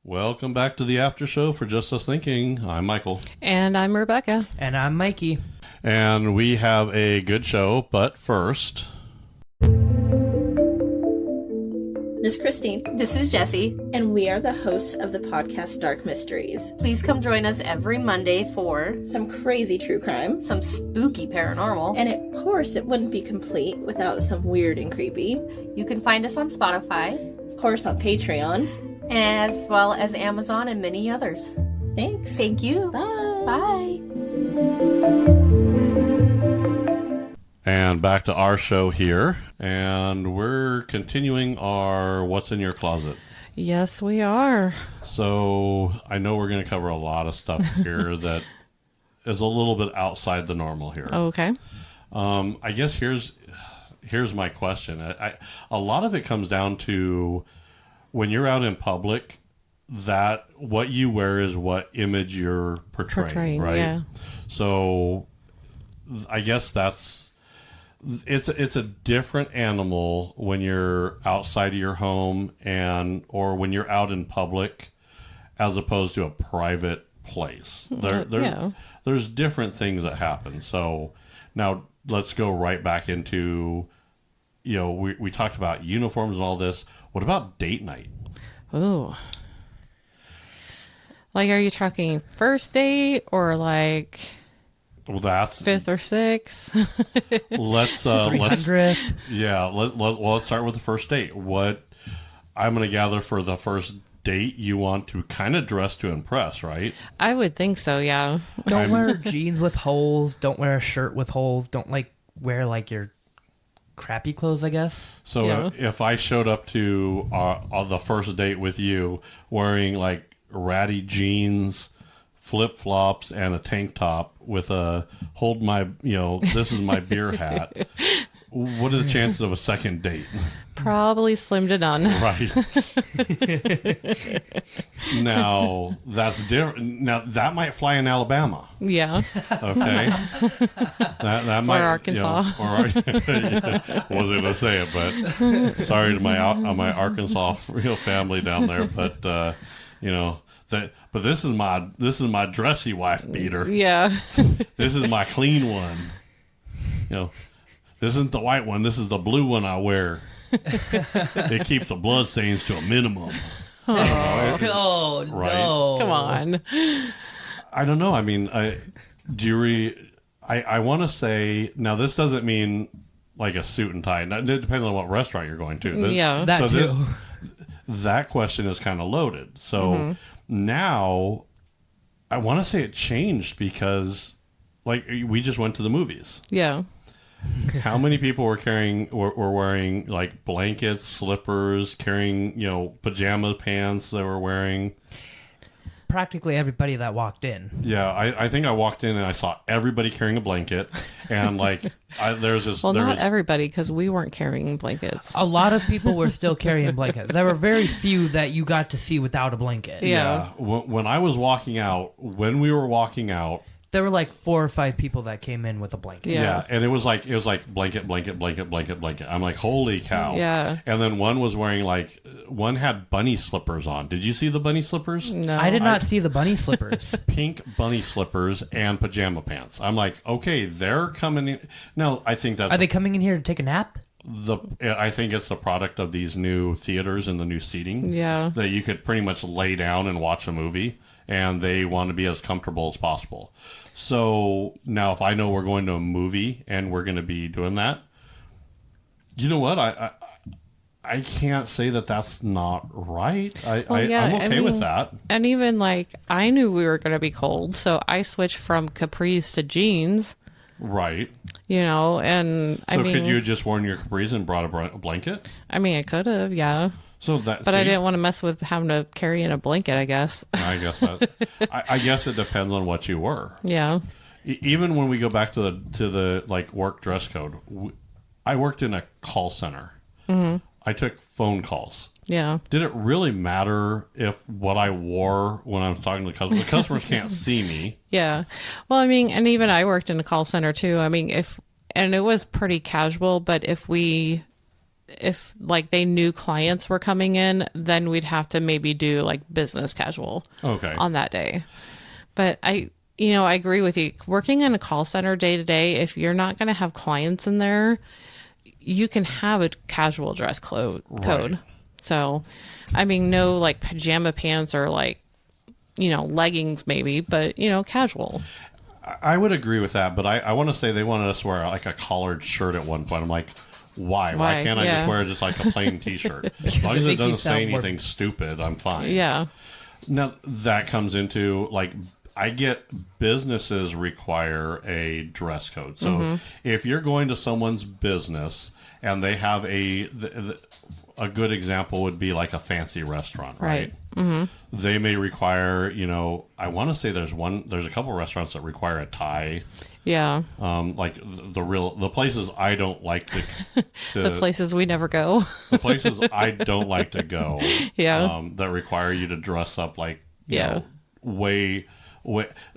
Welcome back to the Aftershow for Just Us Thinking. I'm Michael. And I'm Rebecca. And I'm Mikey. And we have a good show, but first... This is Christine. This is Jessie. And we are the hosts of the podcast Dark Mysteries. Please come join us every Monday for some crazy true crime, some spooky paranormal, and of course it wouldn't be complete without some weird and creepy. You can find us on Spotify. Of course on Patreon. As well as Amazon and many others. Thanks. Thank you. Bye. Bye. And back to our show here. And we're continuing our What's in Your Closet. Yes, we are. So I know we're going to cover a lot of stuff here that is a little bit outside the normal here. Okay. I guess here's my question. A lot of it comes down to when you're out in public, that what you wear is what image you're portraying, right? Yeah. So I guess it's a different animal when you're outside of your home or when you're out in public as opposed to a private place. There's different things that happen. So now let's go right back into, we talked about uniforms and all this. What about date night? Oh. Like, are you talking first date or like... Well, that's fifth or sixth. let's 300. Let's start with the first date. What I'm going to gather for the first date, you want to kind of dress to impress, right? I would think so, yeah. Don't wear jeans with holes. Don't wear a shirt with holes. Don't wear your crappy clothes, I guess. So if I showed up to the first date with you wearing ratty jeans, flip-flops, and a tank top with a hold my, this is my beer hat, what are the chances of a second date? Probably slim to none. Right. Now, that's different. Now, that might fly in Alabama. Yeah. Okay. That might, or Arkansas. Wasn't going to say it, but sorry to my Arkansas family down there, but, but this is my dressy wife beater. Yeah. This is my clean one. This isn't the white one. This is the blue one I wear. It keeps the blood stains to a minimum. Oh, right? No. Come on. I don't know. I mean, I want to say, now this doesn't mean like a suit and tie. It depends on what restaurant you're going to. That too. That question is kind of loaded. So now I want to say it changed because we just went to the movies. Yeah. How many people were wearing blankets, slippers, carrying, pajama pants they were wearing? Practically everybody that walked in. Yeah, I think I walked in and I saw everybody carrying a blanket, and there's this. Well, not everybody, because we weren't carrying blankets. A lot of people were still carrying blankets. There were very few that you got to see without a blanket. Yeah. When I was walking out, when we were walking out, there were 4 or 5 people that came in with a blanket. Yeah, and it was like blanket, blanket, blanket, blanket, blanket. I'm like, holy cow. Yeah. And then one was wearing one had bunny slippers on. Did you see the bunny slippers? No. I did not see the bunny slippers. Pink bunny slippers and pajama pants. I'm like, okay, they're coming in. No, I think that's... Are they coming in here to take a nap? I think it's the product of these new theaters and the new seating. Yeah. That you could pretty much lay down and watch a movie, and they want to be as comfortable as possible. So now if I know we're going to a movie and we're going to be doing that, you know what? I can't say that that's not right. I'm okay with that. And even I knew we were going to be cold, so I switched from capris to jeans. Right. And so could you have just worn your capris and brought a blanket? I mean, I could have, yeah. But I didn't want to mess with having to carry in a blanket, I guess. I guess that. I guess it depends on what you were. Yeah. Even when we go back to the work dress code, I worked in a call center. Mm-hmm. I took phone calls. Yeah. Did it really matter if what I wore when I was talking to the customers? The customers can't see me. Yeah. Well, I mean, and even I worked in a call center too. I mean, and it was pretty casual, but if we if like they knew clients were coming in, then we'd have to maybe do like business casual Okay. on that day. But I agree with you. Working in a call center day to day, if you're not going to have clients in there, you can have a casual dress code. Right. So, I mean, no like pajama pants or like, leggings maybe, but, casual. I would agree with that, but I want to say they wanted us to wear like a collared shirt at one point. I'm like, why? Why can't I just wear just like a plain t-shirt? As long as it doesn't say anything stupid, I'm fine. Yeah. Now, that comes into like, I get businesses require a dress code. So if you're going to someone's business and they have a good example would be like a fancy restaurant, right? They may require, I want to say there's a couple of restaurants that require a tie. Yeah. Like the places I don't like to the places we never go. the places I don't like to go. Yeah. That require you to dress up like, you know, way.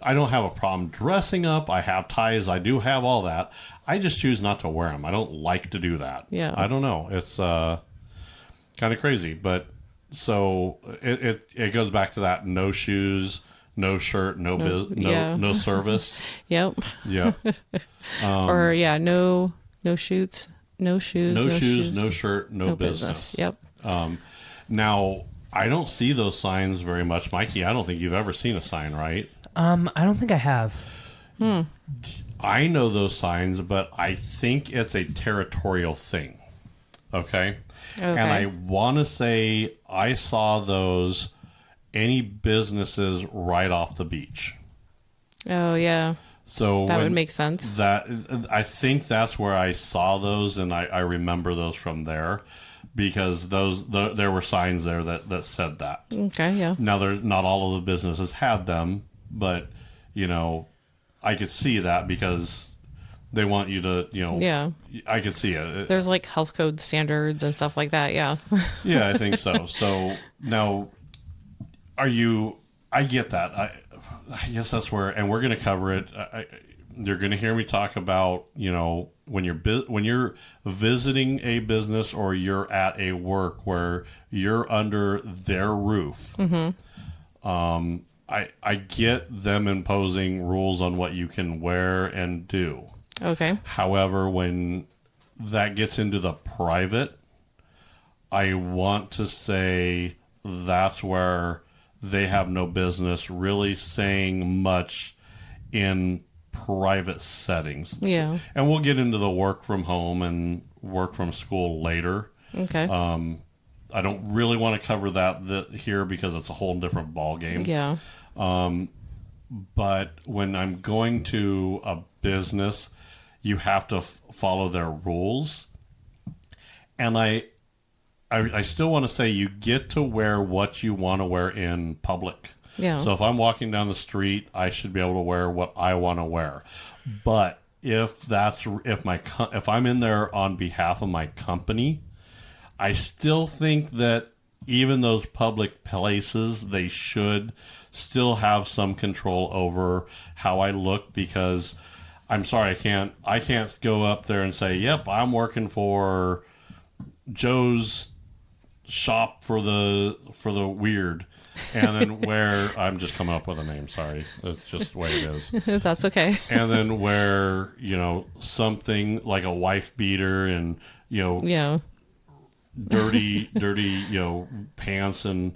I don't have a problem dressing up. I have ties. I do have all that. I just choose not to wear them. I don't like to do that. Yeah. I don't know. It's kind of crazy, but so it goes back to that: no shoes, no shirt, no service. Yep. Yeah. Or no shoots, no shoes, no shirt, no business. Yep. Now I don't see those signs very much, Mikey. I don't think you've ever seen a sign, right? I don't think I have. I know those signs, but I think it's a territorial thing. Okay? And I want to say I saw those any businesses right off the beach. Oh, yeah. So that would make sense. I think that's where I saw those, and I remember those from there because there were signs there that said that. Okay, yeah. Now, not all of the businesses had them, but, I could see that because they want you to, Yeah. I could see it. There's like health code standards and stuff like that, yeah. Yeah, I think so. So now, I get that. I guess that's where, and we're going to cover it. You're going to hear me talk about, when you're visiting a business or you're at a work where you're under their roof. I get them imposing rules on what you can wear and do. Okay. However, when that gets into the private, I want to say that's where they have no business really saying much in private settings. Yeah. And we'll get into the work from home and work from school later. Okay. I don't really want to cover that here because it's a whole different ball game. Yeah. But when I'm going to a business, you have to follow their rules. And I still want to say you get to wear what you want to wear in public. Yeah. So if I'm walking down the street, I should be able to wear what I want to wear. But if I'm in there on behalf of my company, I still think that even those public places, they should still have some control over how I look because I'm sorry, I can't go up there and say, "Yep, I'm working for Joe's shop for the weird," and then I'm just coming up with a name. Sorry, that's just the way it is. That's okay. And then wear something like a wife beater and Yeah. dirty pants, and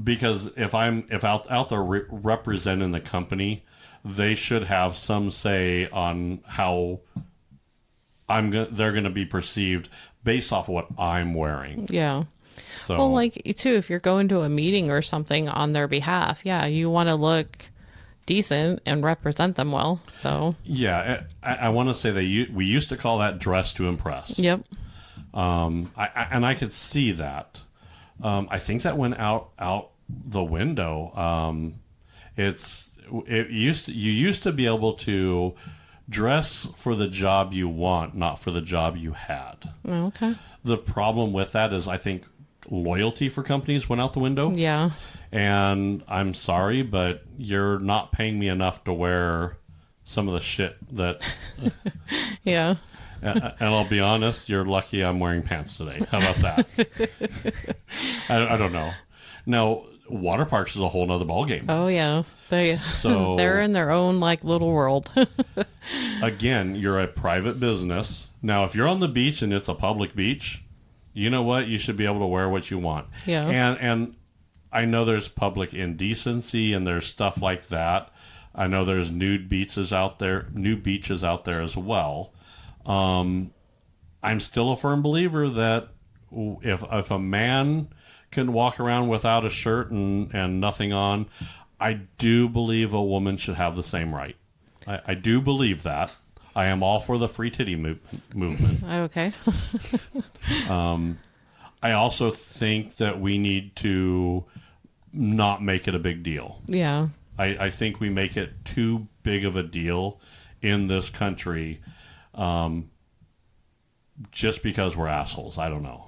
because if out there representing the company, they should have some say on how they're going to be perceived based off of what I'm wearing. Yeah. So, well, like too, if you're going to a meeting or something on their behalf, yeah, you want to look decent and represent them well. So yeah, I want to say that we used to call that dress to impress. Yep. I could see that. I think that went out the window. You used to be able to dress for the job you want, not for the job you had. Okay. The problem with that is I think loyalty for companies went out the window. Yeah. And I'm sorry, but you're not paying me enough to wear some of the shit that Yeah. And I'll be honest, you're lucky I'm wearing pants today. How about that? I don't know. Now, water parks is a whole nother ballgame. Oh yeah, they're in their own like little world. Again, you're a private business. Now, if you're on the beach and it's a public beach, you know what? You should be able to wear what you want. Yeah. And I know there's public indecency and there's stuff like that. I know there's nude beaches out there as well. I'm still a firm believer that if a man can walk around without a shirt and nothing on, I do believe a woman should have the same right. I do believe that. I am all for the free titty movement. Okay. I also think that we need to not make it a big deal. Yeah. I think we make it too big of a deal in this country just because we're assholes. I don't know.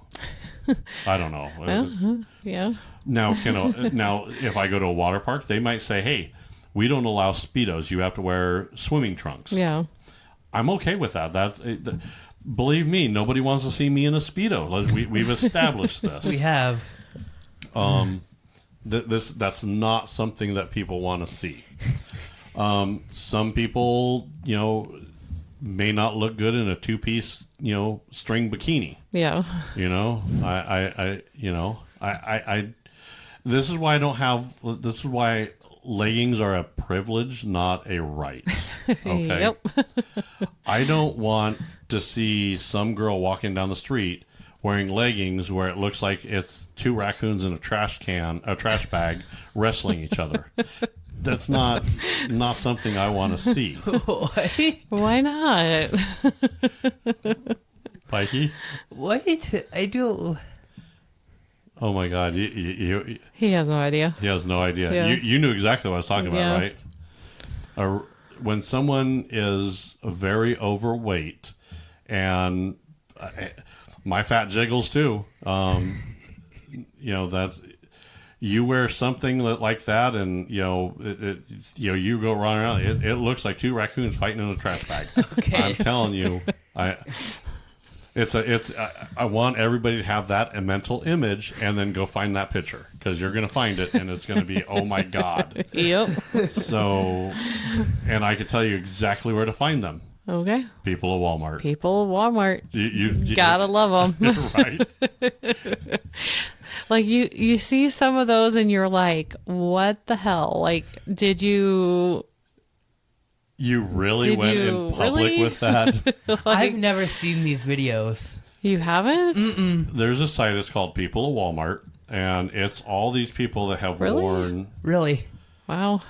Yeah. Now, if I go to a water park, they might say, hey, we don't allow Speedos. You have to wear swimming trunks. Yeah. I'm okay with that. Believe me, nobody wants to see me in a Speedo. We've established this. We have. That's not something that people want to see. Some people, may not look good in a two-piece, string bikini. Yeah. This is why I don't have. This is why leggings are a privilege, not a right. Okay. Yep. I don't want to see some girl walking down the street wearing leggings where it looks like it's two raccoons in a trash bag wrestling each other. That's not something I want to see. Why not? Pikey? What? I do. Oh my God! He has no idea. He has no idea. Yeah. You knew exactly what I was talking about, Yeah. right? When someone is very overweight, and my fat jiggles too. That's you wear something like that, and you go running around. It looks like two raccoons fighting in a trash bag. Okay. I'm telling you, I want everybody to have that mental image, and then go find that picture, because you're going to find it, and it's going to be, oh my God. Yep. So, and I can tell you exactly where to find them. Okay. People at Walmart. People at Walmart. You Gotta love them. Right. Like you see some of those and you're like, what the hell? Like, did you really went in public really? with that? I've never seen these videos. You haven't? Mm-mm. There's a site, it's called People at Walmart, and it's all these people that have Really? worn Really? Wow.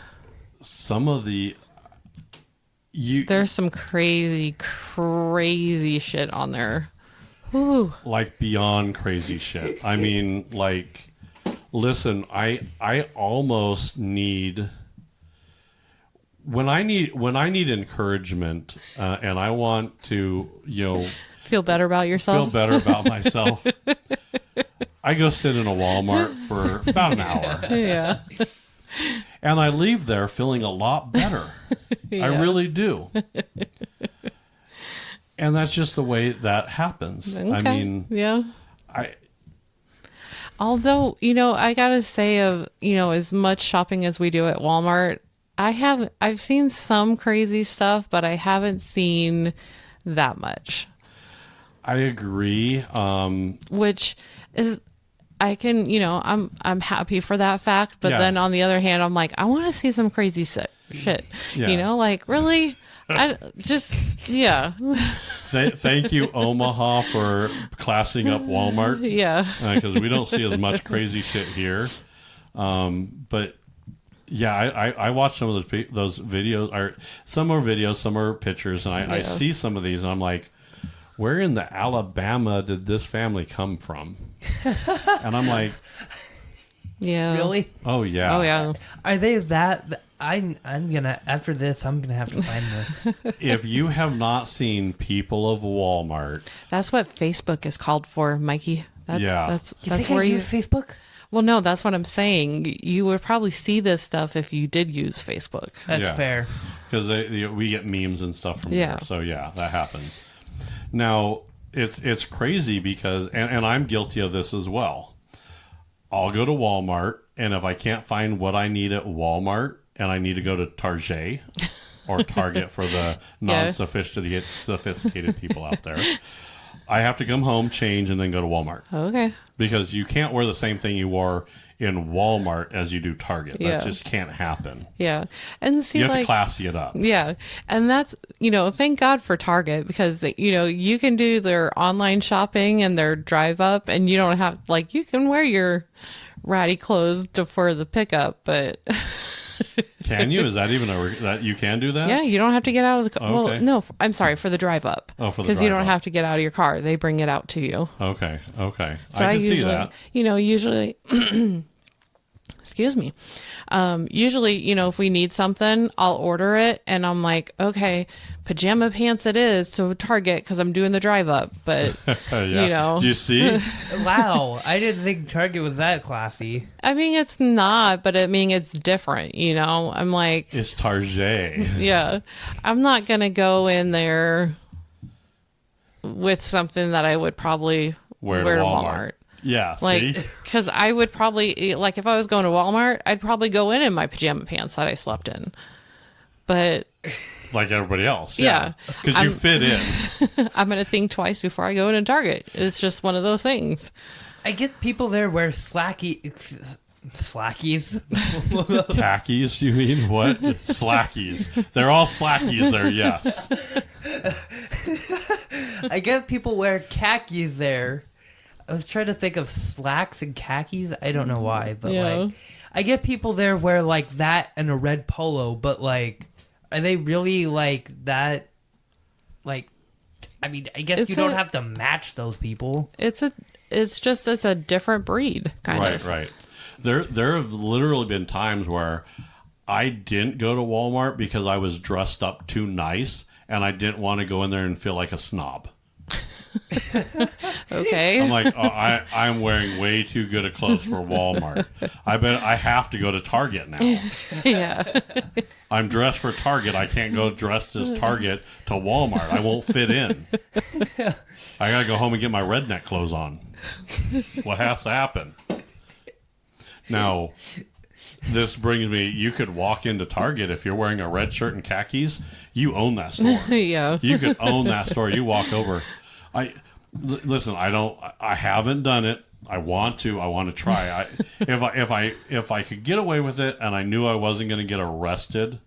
some of the There's some crazy shit on there. Whew. like beyond crazy shit. I mean, like, listen, I almost need when I need encouragement, and I want to Feel better about yourself? feel better about myself. I go sit in a Walmart for about an hour, Yeah. and I leave there feeling a lot better. Yeah. I really do. And that's just the way that happens. Okay. I mean, yeah. I Although, I gotta say, as much shopping as we do at Walmart, I've seen some crazy stuff, but I haven't seen that much. I agree. Which is, I can, I'm happy for that fact, but Yeah. then on the other hand, I'm like, I want to see some crazy shit. Yeah. Like, really? Yeah. Thank you, Omaha, for classing up Walmart, Yeah. because we don't see as much crazy shit here. But yeah, I watch some of those videos. Or some are videos, some are pictures, and I see some of these, and I'm like, where in the Alabama did this family come from? And I'm like, Yeah. Really? oh yeah, Oh, yeah. Are they that? I'm gonna, after this, I'm gonna have to find this. If you have not seen People of Walmart, That's what Facebook is called for, Mikey. Yeah. That's You think where I use Facebook? Well, no, that's what I'm saying. You would probably see this stuff if you did use Facebook. That's Yeah. fair. because we get memes and stuff from Yeah. there. So yeah, that happens. Now, it's crazy because, and I'm guilty of this as well. I'll go to Walmart, and if I can't find what I need at Walmart, and I need to go to Target or Target for the non-sophisticated people out there, I have to come home, change, and then go to Walmart. Okay. Because you can't wear the same thing you wore in Walmart as you do Target. Yeah. That just can't happen. Yeah. And see, You have to like, classy it up. yeah. And that's, thank God for Target because, you can do their online shopping and their drive up and you don't have, like, you can wear your ratty clothes for the pickup, but. Can you? Is that even that you can do that? Yeah, you don't have to get out of the car. Okay. Well, no, I'm sorry, for the drive up. Oh, for the because you don't drive-up. have to get out of your car. They bring it out to you. Okay. So I can usually, see that. Usually, excuse me. Usually, if we need something, I'll order it and I'm like, okay, pajama pants it is to Target because I'm doing the drive up. But, Yeah. Do you see? Wow, I didn't think Target was that classy. I mean, it's not, but it's different, I'm like, It's Target. yeah, I'm not going to go in there with something that I would probably Wear wear to to Walmart. Walmart. Yeah, Like, see? because I would probably, like, if I was going to Walmart, I'd probably go in my pajama pants that I slept in. But Like everybody else. Yeah. Because you fit in. I'm going to think twice before I go into Target. It's just one of those things. I get people there wear slackies. Khakis, you mean? What? Slackies. They're all slackies there, yes. I get people wear khakis there. I was trying to think of slacks and khakis. I don't know why, but Yeah. I get people there wear like that and a red polo, but like, are they really like that? Like, I mean, I guess you don't have to match those people. It's a different breed, kind of. Right. There have literally been times where I didn't go to Walmart because I was dressed up too nice and I didn't want to go in there and feel like a snob. Okay. I'm like, I'm wearing way too good of clothes for Walmart. I bet I have to go to Target now. Yeah. I'm dressed for Target. I can't go dressed as Target to Walmart. I won't fit in. I gotta go home and get my redneck clothes on. What has to happen? Now, this brings me, you could walk into Target if you're wearing a red shirt and khakis, you own that store. Yeah. You could own that store. You walk over. Listen, I haven't done it. I want to try. If I could get away with it and I knew I wasn't going to get arrested,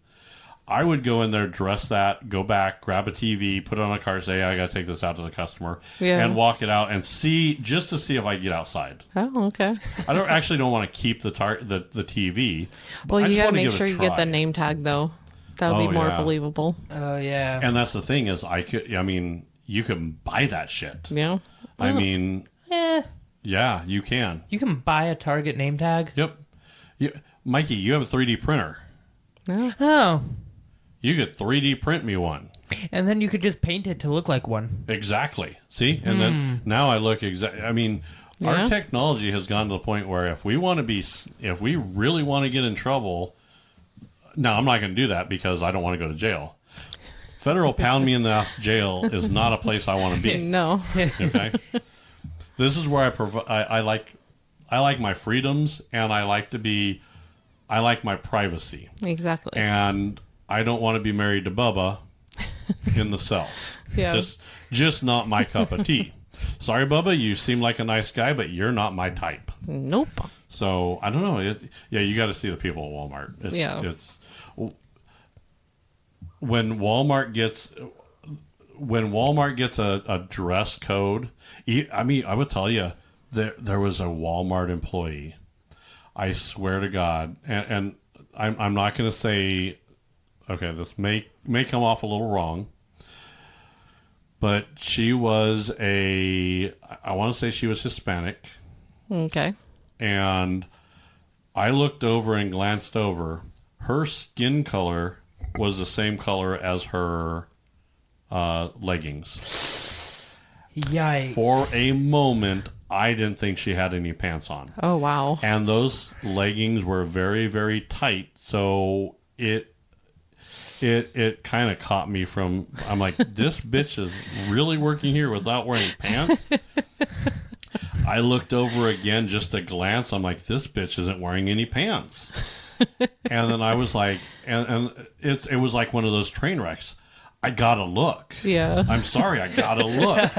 I would go in there, dress that, go back, grab a TV, put it on a car, say, I got to take this out to the customer, and walk it out and just to see if I get outside. Oh, okay. I don't want to keep the TV. Well, I you just got to wanna make give it sure a you get try. the name tag, though. That would be more yeah. believable. Oh yeah. And that's the thing is, you can buy that shit. Yeah. I mean, Eh, yeah, you can. you can buy a Target name tag. Yep. Mikey, you have a 3D printer. Oh, You could 3D print me one. and then you could just paint it to look like one. Exactly. See? And then now I look exactly. I mean, Yeah. our technology has gone to the point where if we really want to get in trouble, now I'm not going to do that because I don't want to go to jail. Federal pound me in the ass jail is not a place I want to be. No. Okay. This is where I like my freedoms and I like my privacy. Exactly. And I don't want to be married to Bubba in the cell. Yeah. Just not my cup of tea. Sorry, Bubba, you seem like a nice guy, but you're not my type. Nope. So I don't know. You got to see the people at Walmart. It's when Walmart gets a dress code. I mean, I would tell you there was a Walmart employee. I swear to God, and I'm not going to say. Okay, this may come off a little wrong, but she was I want to say she was Hispanic. Okay. And I looked over and glanced over. Her skin color was the same color as her leggings. Yikes. For a moment, I didn't think she had any pants on. Oh, wow. And those leggings were very, very tight. So it kind of caught me from. I'm like, this bitch is really working here without wearing pants. I looked over again just a glance. I'm like, this bitch isn't wearing any pants. And then I was like, and it was like one of those train wrecks. I gotta look. Yeah. I'm sorry, I gotta look.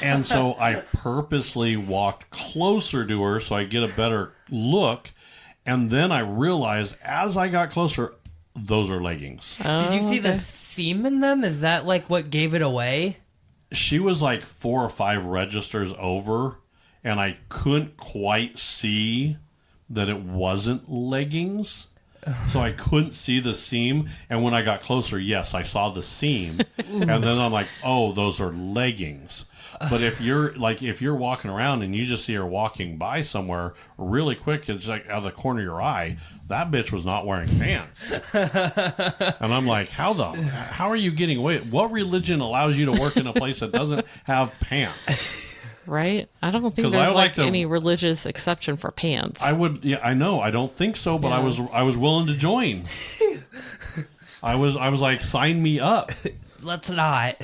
And so I purposely walked closer to her so I get a better look. And then I realized as I got closer, those are leggings. Did you see the seam in them? Is that like what gave it away? She was like 4 or 5 registers over, and I couldn't quite see that it wasn't leggings. So I couldn't see the seam, and when I got closer, yes, I saw the seam, and then I'm like, oh, those are leggings. But if you're walking around and you just see her walking by somewhere really quick, it's like out of the corner of your eye, that bitch was not wearing pants. And I'm like, how are you getting away? What religion allows you to work in a place that doesn't have pants? Right? I don't think 'Cause there's I like to- any religious exception for pants. I know, I don't think so, but Yeah. I was willing to join. I was like, sign me up. Let's not.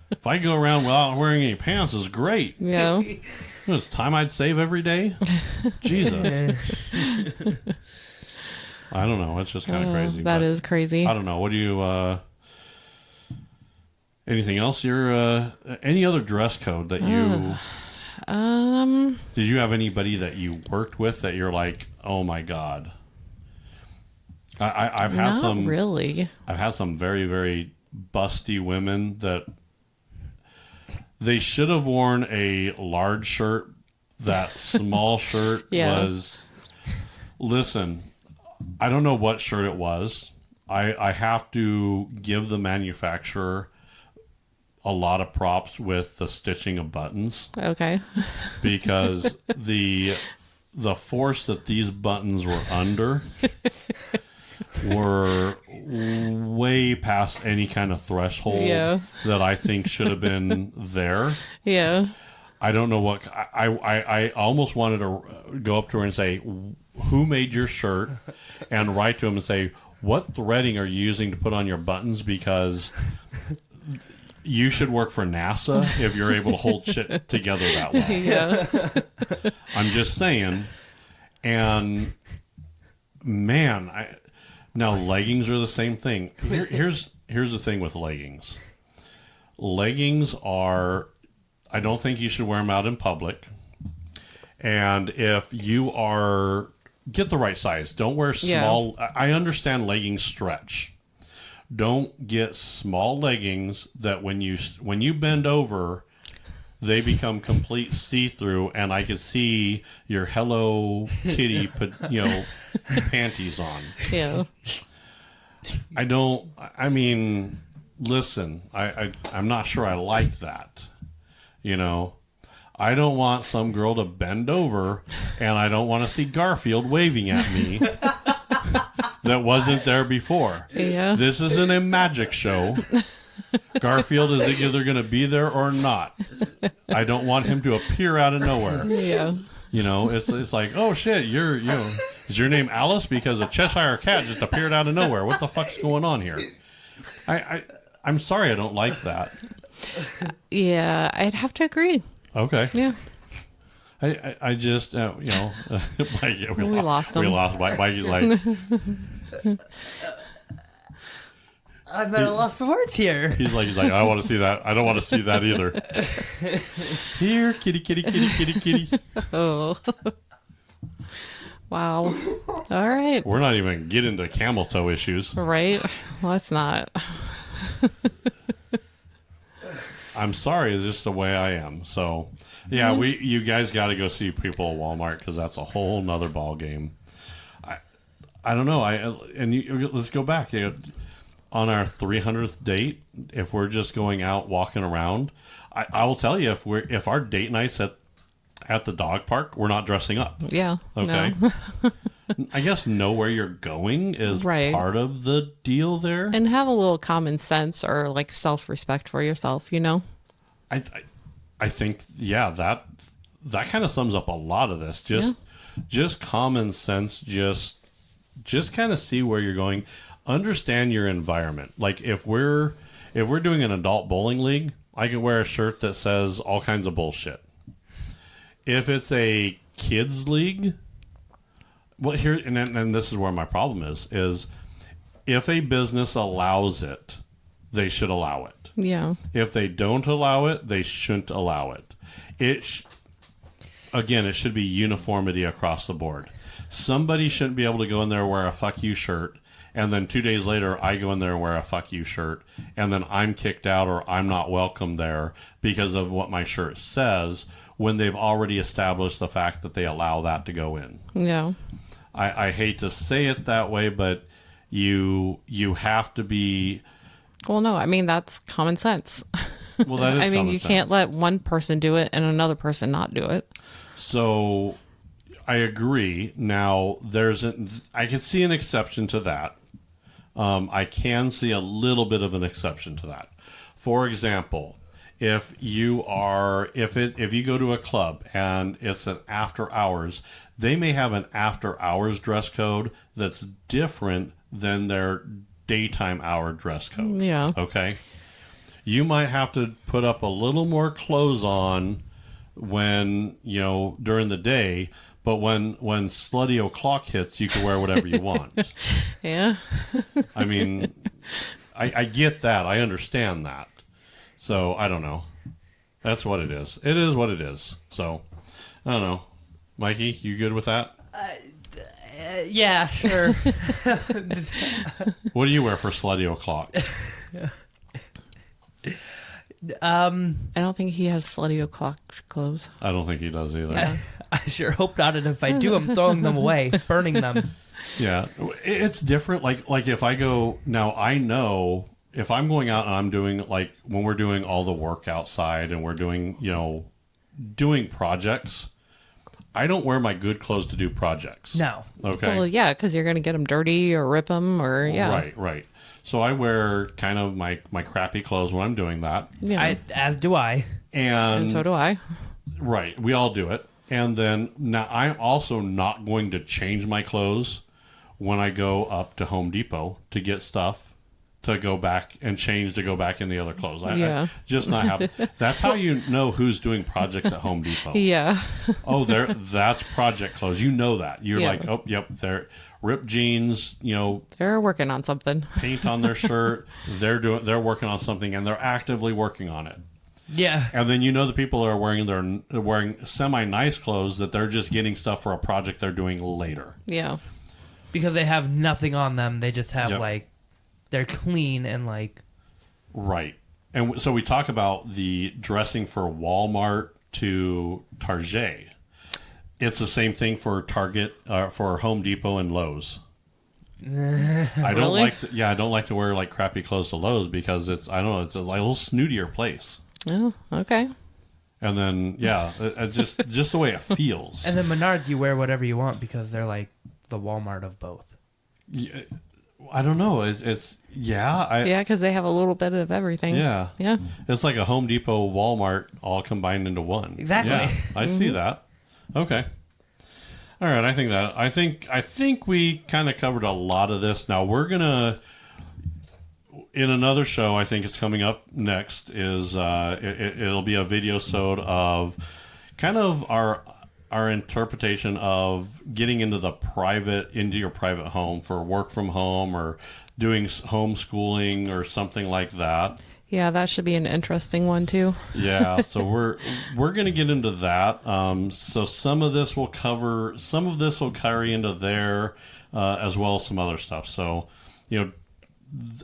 If I go around without wearing any pants, is great. Yeah. It's time I'd save every day. Jesus. I don't know. It's just kind of crazy. That but is crazy. I don't know. What do you? Anything else? Any other dress code that you? Did you have anybody that you worked with that you're like, oh my god? I've had Not some. really. I've had some very, very busty women that they should have worn a large shirt. That small shirt Yeah. was. Listen, I don't know what shirt it was. I have to give the manufacturer a lot of props with the stitching of buttons Okay. because the force that these buttons were under were way past any kind of threshold Yeah. that I think should have been there. Yeah. I don't know what I almost wanted to go up to her and say, who made your shirt, and write to him and say, what threading are you using to put on your buttons, because you should work for NASA if you're able to hold shit together that well. Yeah. I'm just saying. And man, now leggings are the same thing. Here's the thing with leggings. Leggings are, I don't think you should wear them out in public. And if you are, get the right size. Don't wear small. Yeah. I understand leggings stretch. Don't get small leggings that when you bend over, they become complete see-through, and I could see your Hello Kitty, panties on. Yeah. I mean, listen, I'm not sure I like that. I don't want some girl to bend over, and I don't want to see Garfield waving at me that wasn't there before. Yeah. This isn't a magic show. Garfield is either going to be there or not. I don't want him to appear out of nowhere. Yeah. It's like, oh shit, is your name Alice because a Cheshire cat just appeared out of nowhere? What the fuck's going on here? I'm sorry, I don't like that. Yeah, I'd have to agree. Okay. Yeah. I just we lost him. We lost Mike. Mikey's like, I'm at a loss for words here. He's like, I don't want to see that. I don't want to see that either. Here, kitty, kitty, kitty, kitty, kitty. Oh. Wow. All right. We're not even getting to camel toe issues. Right? Let's not. I'm sorry, it's just the way I am. So, yeah, you guys got to go see people at Walmart because that's a whole nother ball game. I don't know. Let's go back. On our 300th date, if we're just going out walking around, I will tell you if our date night's at the dog park, we're not dressing up. Yeah. Okay. No. I guess know where you're going is right. part of the deal there. And have a little common sense or like self-respect for yourself, I think, yeah, that kind of sums up a lot of this. Just common sense, just just kind of see where you're going. Understand your environment. Like if we're doing an adult bowling league, I can wear a shirt that says all kinds of bullshit. If it's a kids league, well, here and this is where my problem is if a business allows it, they should allow it. Yeah. If they don't allow it, they shouldn't allow it. Again, it should be uniformity across the board. Somebody shouldn't be able to go in there and wear a fuck you shirt, and then 2 days later I go in there and wear a fuck you shirt, and then I'm kicked out or I'm not welcome there because of what my shirt says, when they've already established the fact that they allow that to go in. Yeah. I hate to say it that way, but you have to be... Well, no, I mean, that's common sense. Well, that is I mean, common you sense. can't let one person do it and another person not do it. So I agree. Now, I can see an exception to that. I can see a little bit of an exception to that. For example, if you go to a club and it's an after hours, they may have an after hours dress code that's different than their daytime hour dress code. Yeah. Okay. You might have to put up a little more clothes on when, during the day, but when slutty o'clock hits, you can wear whatever you want. Yeah. I mean, I get that. I understand that. So, I don't know. That's what it is. It is what it is. So, I don't know. Mikey, you good with that? Yeah, sure. What do you wear for slutty o'clock? I don't think he has slutty o'clock clothes. I don't think he does either. I sure hope not, and if I do, I'm throwing them away, burning them. Yeah, it's different. Like if I go now, I know if I'm going out and I'm doing like when we're doing all the work outside and we're doing doing projects, I don't wear my good clothes to do projects. No. Okay. Well, yeah, because you're going to get them dirty or rip them or, yeah. Right. So I wear kind of my crappy clothes when I'm doing that. Yeah. As do I. And so do I. Right. We all do it. And then now I'm also not going to change my clothes when I go up to Home Depot to get stuff to go back and change to go back in the other clothes. I just not happen. That's how you know who's doing projects at Home Depot. Yeah. Oh, that's project clothes. You know that. You're like, oh, yep, they're ripped jeans, They're working on something. paint on their shirt. They're working on something and they're actively working on it. Yeah. And then the people that are wearing semi-nice clothes that they're just getting stuff for a project they're doing later. Yeah. Because they have nothing on them. They just have Yep. they're clean and Right. And so we talk about the dressing for Walmart to Target. It's the same thing for Target, for Home Depot and Lowe's. I don't like to wear like crappy clothes to Lowe's because it's a little snootier place. Oh, okay. And then it's just the way it feels. And then Menards, you wear whatever you want because they're like the Walmart of both. Yeah, I don't know. Yeah, because they have a little bit of everything. Yeah. Yeah. It's like a Home Depot, Walmart, all combined into one. Exactly. Yeah, I see that. Okay. All right. I think we kind of covered a lot of this. Now we're gonna, in another show, I think it's coming up next. Is it'll be a video-sode of kind of our interpretation of getting into your private home for work from home or doing homeschooling or something like that. Yeah, that should be an interesting one too. Yeah, so we're going to get into that. So some of this will carry into there as well as some other stuff. So,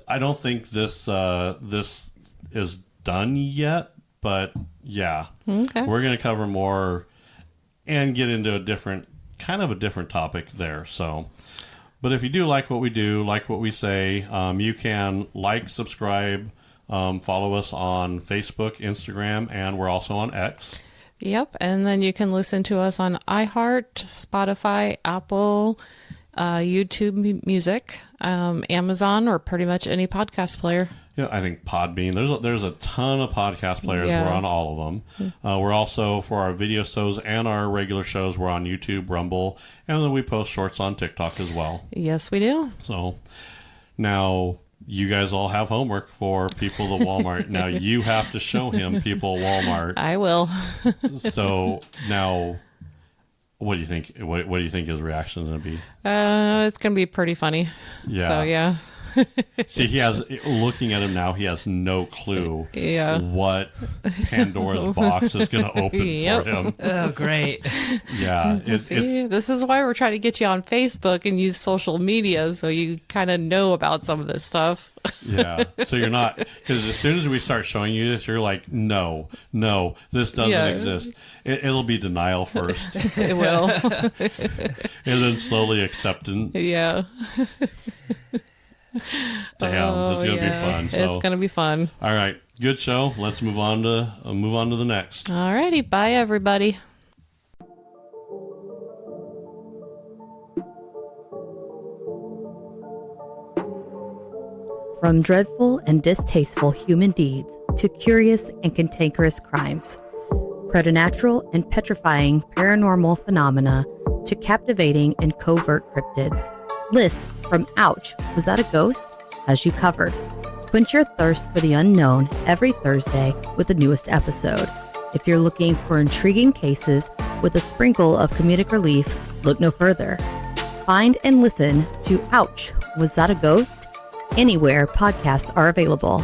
I don't think this is done yet, but yeah, Okay. we're going to cover more and get into a different topic there. So, but if you do like what we do, like what we say, you can subscribe, follow us on Facebook, Instagram, and we're also on X. Yep. And then you can listen to us on iHeart, Spotify, Apple, YouTube Music, Amazon, or pretty much any podcast player. Yeah, I think Podbean. There's a ton of podcast players. Yeah. We're on all of them. We're also, for our video shows and our regular shows, we're on YouTube, Rumble, and then we post shorts on TikTok as well. Yes, we do. So now you guys all have homework for people at Walmart. Now you have to show him people at Walmart. I will. So now, what do you think? What do you think his reaction is going to be? It's gonna be pretty funny. Yeah. So yeah. See, looking at him now, he has no clue Yeah. what Pandora's box is going to open Yep. for him. Oh, great. Yeah. See, this is why we're trying to get you on Facebook and use social media so you kind of know about some of this stuff. Yeah. So you're not, because as soon as we start showing you this, you're like, no, this doesn't Yeah. exist. It'll be denial first, It will. and then slowly acceptance. Yeah. Damn, it's gonna be fun. So, It's gonna be fun. all right, good show. Let's move on to the next. Alrighty, bye everybody. From dreadful and distasteful human deeds to curious and cantankerous crimes, preternatural and petrifying paranormal phenomena to captivating and covert cryptids, lists from Ouch, Was That a Ghost? Has you covered. Quench your thirst for the unknown every Thursday with the newest episode. If you're looking for intriguing cases with a sprinkle of comedic relief, look no further. Find and listen to Ouch, Was That a Ghost? Anywhere podcasts are available.